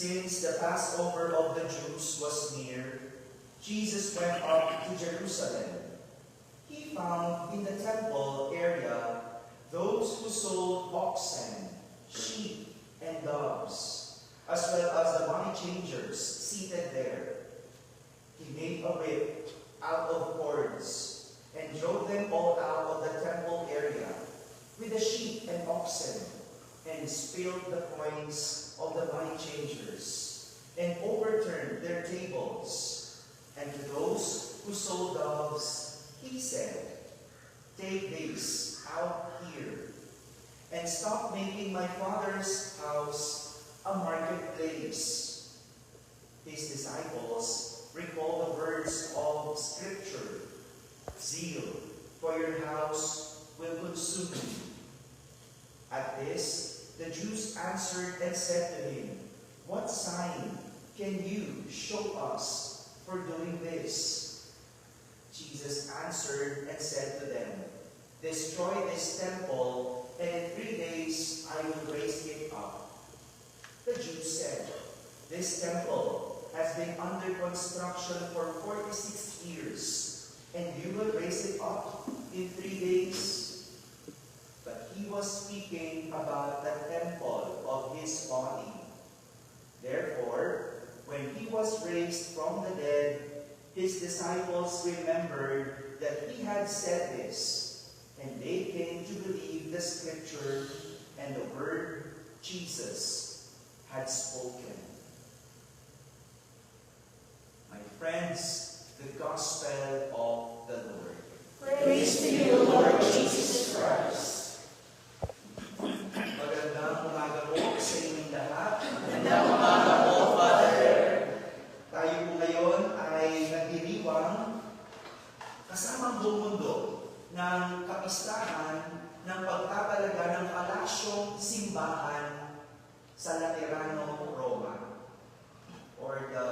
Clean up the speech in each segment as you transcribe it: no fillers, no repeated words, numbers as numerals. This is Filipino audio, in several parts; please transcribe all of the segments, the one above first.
Since the Passover of the Jews was near, Jesus went up to Jerusalem. He found in the temple area those who sold oxen, sheep, and doves, as well as the money changers seated there. He made a whip out of cords and drove them all out of the temple area with the sheep and oxen, and spilled the coins of the money changers, and overturned their tables. And to those who sold doves, he said, "Take these out here, and stop making my Father's house a marketplace." His disciples recall the words of Scripture, "Zeal for your house will consume me." At this, the Jews answered and said to him, "What sign can you show us for doing this?" Jesus answered and said to them, "Destroy this temple, and in 3 days I will raise it up." The Jews said, "This temple has been under construction for 46 years, and you will raise it up in 3 days? But he was speaking about the temple of his body. Therefore, when he was raised from the dead, his disciples remembered that he had said this, and they came to believe the Scripture and the word Jesus had spoken. My friends, the gospel of the Lord. Praise to you, Lord Jesus Christ. Magandang umaga po sa inyong lahat. Magandang umaga po, Father. Tayo po ngayon ay nagdiriwang kasama ang buong mundo ng kapistahan ng pagtatalaga ng palasyong simbahan sa Laterano, Roma, or the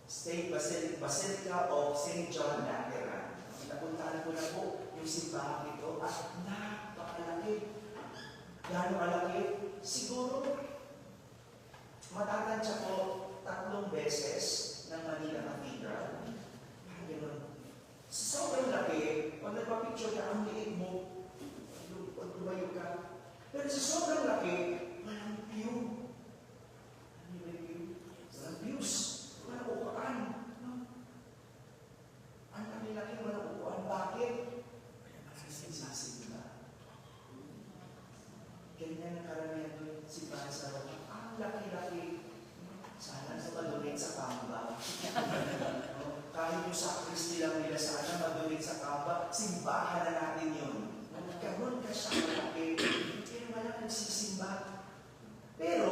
State Basilica of St. John Lateran. Napuntahan ko na po yung simbahan ito at napakalaki. Gano'ng kalaki? Siguro matatansya ko 3 beses ng Manila Cathedral. Ganun. Sobrang laki. Pag nagpa-picture ka, ang liit mo. Pag lumayo ka. Pero sa sobrang laki, walang view. Ano yung view? Walang views. Walang upuan. Ang laki-laki, walang upuan. Bakit? Sasimba. Ganyan ang karamihan doon. Simbahan sa Roma. Ang laki-laki. Sana sa madunit sa kamba. Kahit yung sakristi lang nila sana madunit sa kamba, simbahan na natin yun. Gano'n ka siya malaki. Pero wala nagsisimba. Pero,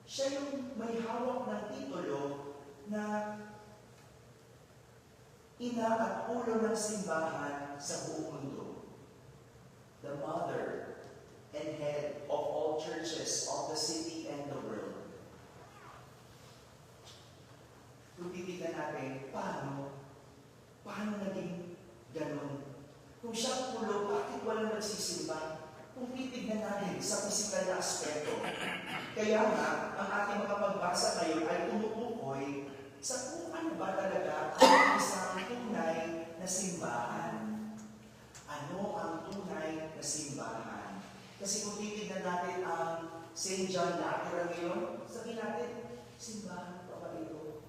siya yung may hawak ng titulo na ina at ulo ng simbahan sa buong mundo. The mother and head of all churches of the city and the world. Kung titignan natin, paano naging ganun? Kung siya ulo, bakit walang nagsisimba? Kung titignan natin sa physical na aspeto. Kaya nga, ang ating mga pagbasa ngayon ay tumutukoy sa kung ano ba talaga ang isang tunay na simbahan. Ano ang tunay na simbahan? Kasi kung titignan natin ang St. John Lateran ngayon, sabihin natin, simbahan pa ba ito?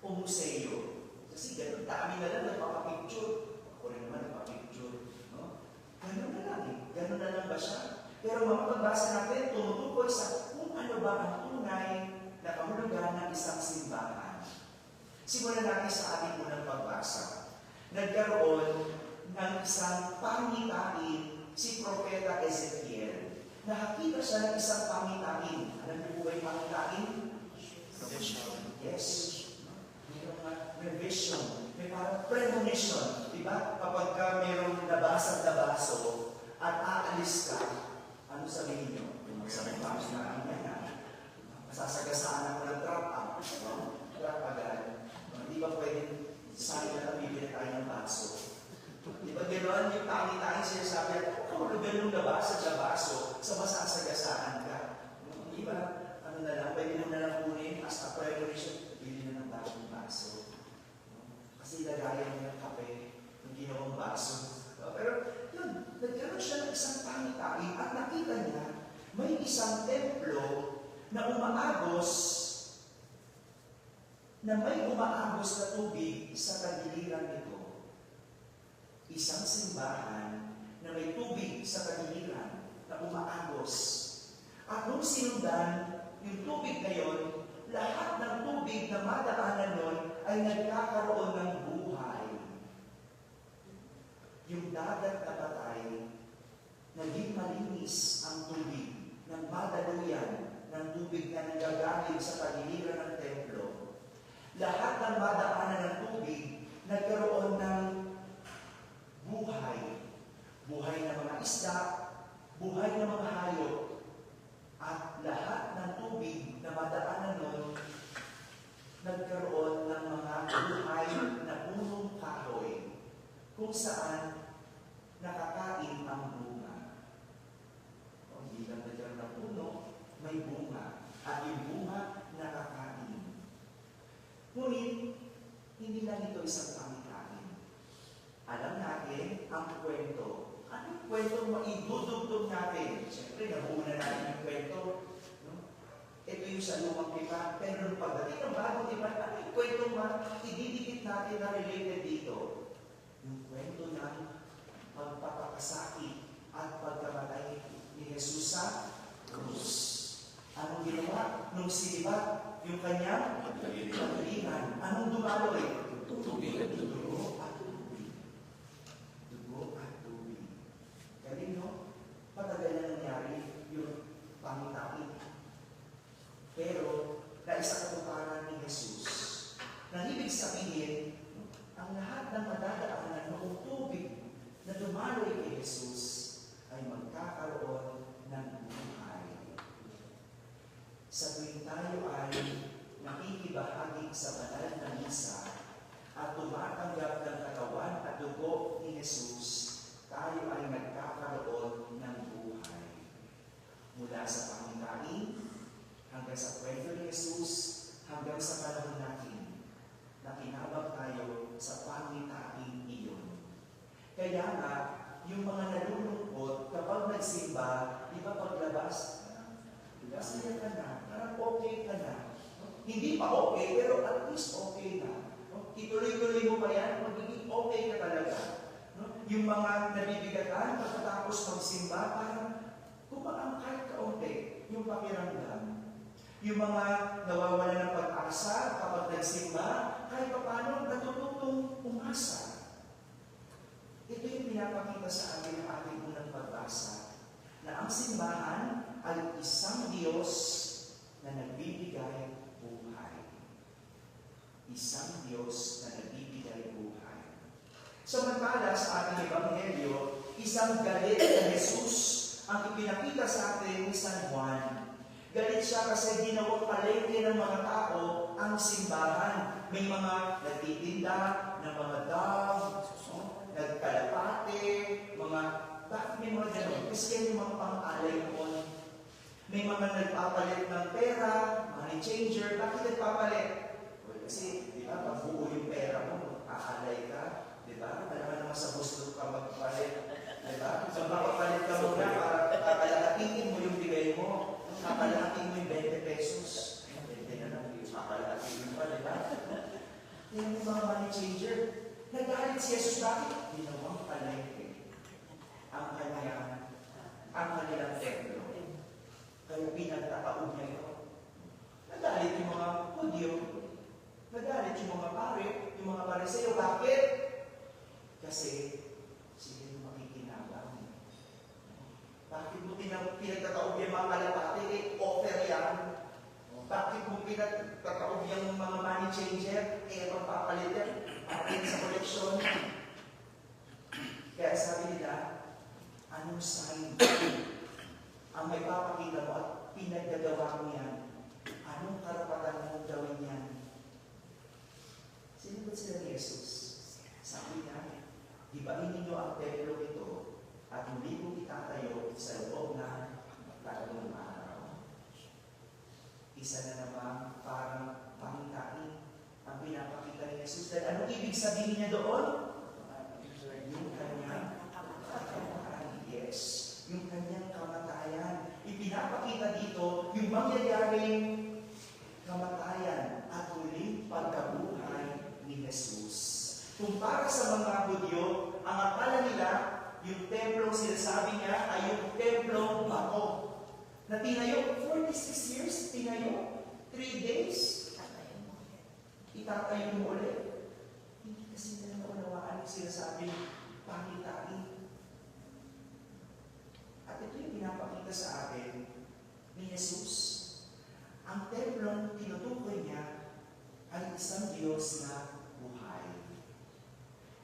O museo. Kasi ganun, dami na lang nagpapapicture. Ako rin naman nagpapicture. No? Ganun na lang eh. Ganun na lang ba siya? Pero mga pagbasa natin, tumutukoy sa kung ano ba ang tunay na kahulugan ng isang simbahan. Simulan natin sa ating unang pagbasa. Nagkaroon ng isang pangitain si Propeta Ezekiel. Nakakita siya ng isang pangitain. Alam niyo po ba yung pangitain? Yes. May vision, may parang premonition, di ba? Kapag ka mayroong nabasag na baso at aalis ka, ano sabihin nyo? Sabihin mo, masasagasaan ako ng trap up. Trap agad. Di ba pwedeng sabi na bibili tayo ng baso? Di ba gano'n yung tayo sinasabi, kung lugar yung nabasag na baso, sa masasagasaan ka. Di ba? Ano na lang, pwede mo na lang kunin as a preparation, bili na ng bagong baso. Kasi lagayan mo ng kape, ng ginawang baso. Pero yun, nagkaroon siya ng isang pangitain at nakita niya may isang templo na may umaagos na tubig sa tagiliran nito. Isang simbahan na may tubig sa tagiliran na umaagos. At nung sinundan yung tubig na yun, lahat ng tubig na madaanan nun ay nagkakaroon ng buhay. Yung dagat na patay, naging malinis ang tubig ng madaluyan ng tubig na nanggagaling sa tagiliran ng templo. Lahat ng madaanan ng tubig nagkaroon ng buhay. Buhay ng mga isda, buhay ng mga hayop, at lahat ng tubig na madaanan nun nagkaroon ng mga buhay na punong kahoy kung saan nakakain ang bunga. O, hindi lang nagkaroon ng puno, may bunga. At yung bunga, nakakain. Ngunit, hindi lang ito isang pangikain. Alam natin ang kwento. Anong kwento maidudugtog natin? Siyempre, nabuo na natin yung kwento. No? Ito yung sa lumang tipan. Pero nung pagdating ng bagong tipan, ano yung kwento ididikit natin na related dito? Yung kwento ng pagpapakasakit at pagkamatay ni Jesus sa krus. Anong ginawa? Nung sinibat yung kanyang pagkalingan. Anong dumaloy? Tubig. Dugo at tubig. Dugo at tubig. Galing, no? Patagal na nangyari yung pangitain. Pero, naisa katuparan ni Jesus. Na ibig sabihin, ang lahat ng madadaanan noong tubig na dumaloy kay Jesus ay magkakaroon ng buhay. Sa tuwing tayo ay nakikibahagi sa banal na misa at tumatanggap ng katawan at dugo ni Jesus, tayo ay nagkakaroon ng buhay. Mula sa pangikain hanggang sa kwento ni Jesus, hanggang sa panahon natin, nakinabang tayo sa pangitain iyon. Kaya nga, yung mga nalulungkot, kapag nagsimba, di ba paglabas, masaya ka na, parang okay ka na. Hindi pa okay, pero at least okay na. Ituloy-tuloy mo pa yan, magiging okay ka talaga. Yung mga nabibigatan, pagkatapos magsimba, parang kumaang kahit kaunti yung pakiramdam. Yung mga nawawala ng pag-asa kapag nagsimba, kahit pa paano natututong umasa. Ito yung pinapakita sa atin ng ating unang pagbasa, na ang simbahan ay isang Diyos na nagbibigay buhay. Isang Diyos na nagbibigay buhay. Samantala sa ating Ebanghelyo, isang galit na Jesus ang ipinakita sa atin ni San Juan. Galit siya kasi ginawang palengke ng mga tao ang simbahan. May mga nagtitinda ng mga dog, nagkalapate, bakit may mga gano'n? Kasi yung mga pang-alay mo, may mga nagpapalit ng pera, money changer, bakit nagpapalit? Well, kasi, di ba, pag buo yung pera mo, aalay ka, di ba? Alam naman sa gusto ka magpapalit, di ba? So, mapapalit ka muna para kakalahatiin mo yung bigay mo, kakalahatiin mo yung 20 pesos. 20 na lang, kakalahatiin mo pa, di ba? Yan yung mga money changer. Nagalit si Jesus, bakit? Ginawang palengke ang kanilang templo. Kaya pinagtataon niya ito. Nagalit yung mga Hudyo, nagalit yung mga pare, yung mga Pariseo. Bakit? Kasi sila yung makikinabang. Bakit mo pinagtataon yung mga kalapate? Offer yan. Bakit mo pinagtataon yung mga money changer? Magpapalit yan. Atin sa koleksyon. Kaya sabi nila, anong sign ang may papakita mo at pinagdagawa mo yan? Anong karapatan mong gawin yan? Sinubot sila ni Jesus. Sabi niya, ibahin ninyo ang templo ito at muli kong itatayo sa loob na 3 araw. sabihin niya doon? Yung kanyang yes, yung kanyang kamatayan. Ipinapakita dito yung mangyayaring kamatayan at muling pagkabuhay ni Jesus. Kung para sa mga Hudyo, ang akala nila, yung templong sinasabi niya ay yung templong bato. Na tinayo, 46 years, tinayo, 3 days, itatayo mo ulit. Hindi kasi nila naunawaan yung sinasabing pangitain. At ito yung pinapakita sa atin ni Jesus. Ang templong tinutukoy niya ay isang Diyos na buhay.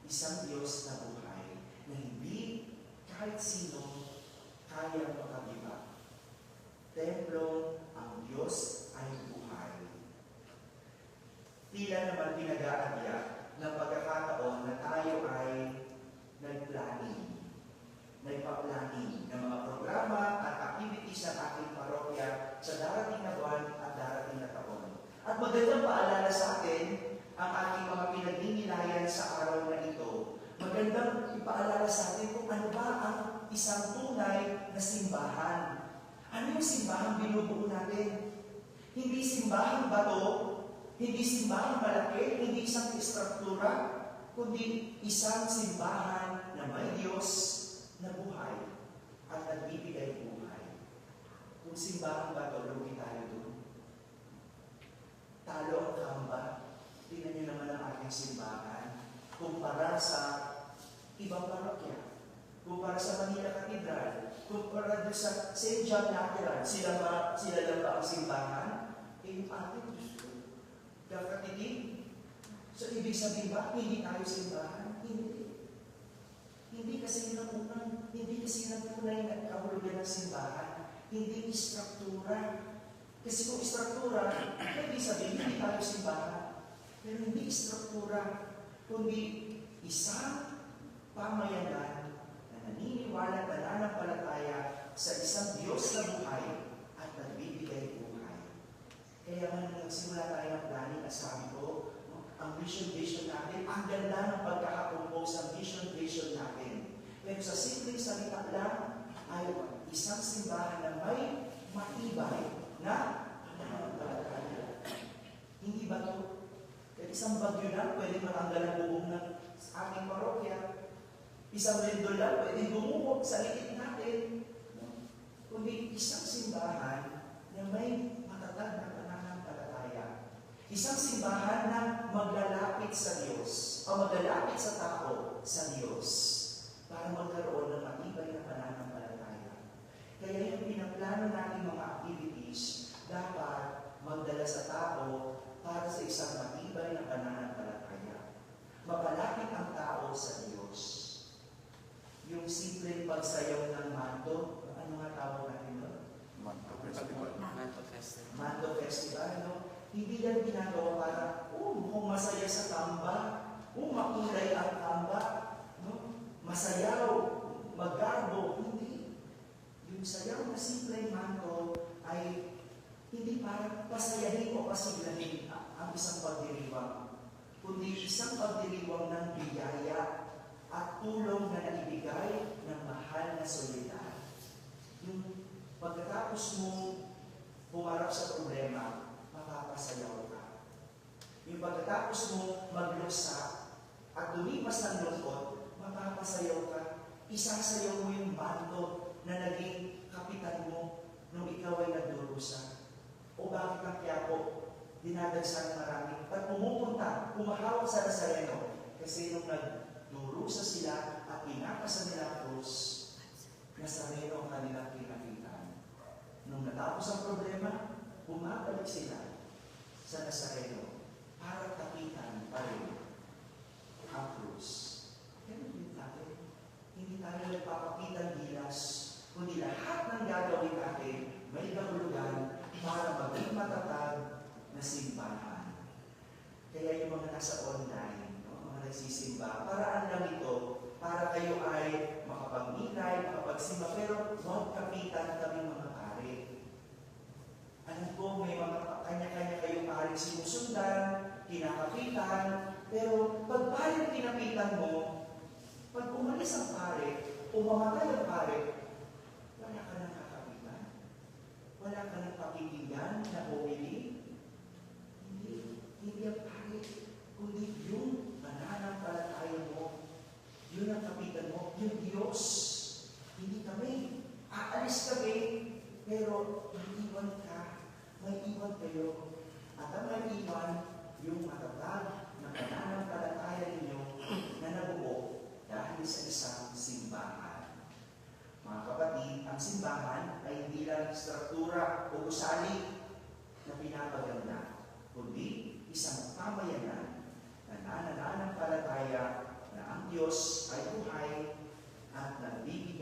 Isang Diyos na buhay na hindi kahit sino kaya makagiba. Templo, ang Diyos ay buhay. Tila naman pinag-aagya ng pagkakataon na tayo ay nagpa-planning ng mga programa at activities ng ating parokya sa darating na buwan at darating na taon. At magandang paalala sa atin ang ating mga pinagninilayan sa araw na ito. Magandang ipaalala sa atin kung ano ba ang isang tunay na simbahan. Ano yung simbahang binubuo natin? Hindi simbahang bato, hindi simbahang malaki, hindi isang istruktura, kundi isang simbahan na may Diyos na buhay at nagbibigay buhay. Kung simbahang bato, lugi tayo doon. Talo ang kamba. Tingnan niyo naman ang ating simbahan. Kumpara sa ibang parokya, kumpara sa Manila Cathedral, kumpara doon sa St. John Lateran, sila lang ba ang simbahan? Yung ating gusto. Kakatitig. So, ibig sabihin ba, hindi tayo simbahan? Hindi. Hindi kasi nakunan, hindi kasi natunay na kahulugan ng simbahan. Hindi istruktura. Kasi kung istruktura, ibig sabihin, hindi tayo simbahan. Pero hindi istruktura, kundi isang pamayanan na naniniwala at nananampalataya sa isang Diyos na buhay at nagbibigay buhay. Kaya man nagsimula tayo ng planning at sabi ko, ang vision natin, ang ganda ng pagkakakompose ng vision natin. Pero sa simpleng salita lang, ay isang simbahan na may matibay na nananampalataya. Hindi ba ito? Isang bagyo lang, pwede matanggal ang bubong ng ating parokya. Isang lindol lang, pwede bumuhog sa likid natin. Kundi isang simbahan na may matatag na pananampalataya. Isang simbahan na maglalapit sa Diyos, o maglalapit sa tao sa Diyos, para magkaroon ng matibay na pananampalataya. Kaya yung pinaplano natin mga activities, dapat magdala sa tao para sa isang matibay na pananampalataya. Mapalapit ang tao sa Diyos. Yung simpleng pagsayaw ng manto, ano nga tawag natin doon? Manto Festival. Manto Festival, no? Hindi yan ginagawa para, mukhang masaya sa tamba, makulay ang tamba, no? Masayaw, maggarbo, hindi. Yung sayaw na simpleng manto ay hindi para pasayahin o pasiglahin ang isang pagdiriwang, kundi isang pagdiriwang ng biyaya at tulong na naibigay ng mahal na solidar. Yung pagkatapos mo pumarap sa problema, mapapasayaw ka. Yung pagkatapos mo magluksa at lumipas ng lungkot, mapapasayaw ka. Isasayaw mo yung bando na naging kapitan mo nung ikaw ay nagdurusa. O bakit ang Quiapo dinadagsan ng marami? Pag pumupunta, humahawak sa Nazareno, kasi nung nagdurusa sila at pinapasa nila ang krus, Nazareno ang kanilang kinakitaan. Nung natapos ang problema, bumabalik sila sa Nazareno para kapitan pa rin ang krus. Ganun din natin. Hindi tayo nagpapakitang gilas, kundi lahat ng gagawin natin may kahulugan para maging matatag na simbahan. Kaya yung mga nasa online, mga nagsisimba, paraan lang ito para kayo ay makapag-milay, makapagsimba, pero huwag kapitan kami mga pare. Alam ko, may mga kanya-kanya kayong paring sinusundan, kinakapitan, Pero pag pare tinapitan mo, pag umalis ang pare, o mamatay ang pare, wala ka nang kakapitan. Wala ka nang pakikinggan na homily. Hindi ang pare, kundi yung mananampalataya mo. Yun ang kapitan mo, yung Diyos. Hindi kami. Aalis kami, pero maiiwan ka. May iwan kayo. At ang maiiwan, yung matatag na pananampalataya ninyo na nabuo dahil sa isang simbahan. Mga kapatid, ang simbahan ay hindi lang struktura o gusali na pinapaganda, kundi isang pamayanan na nananampalataya na ang Diyos ay buhay at nagbibigay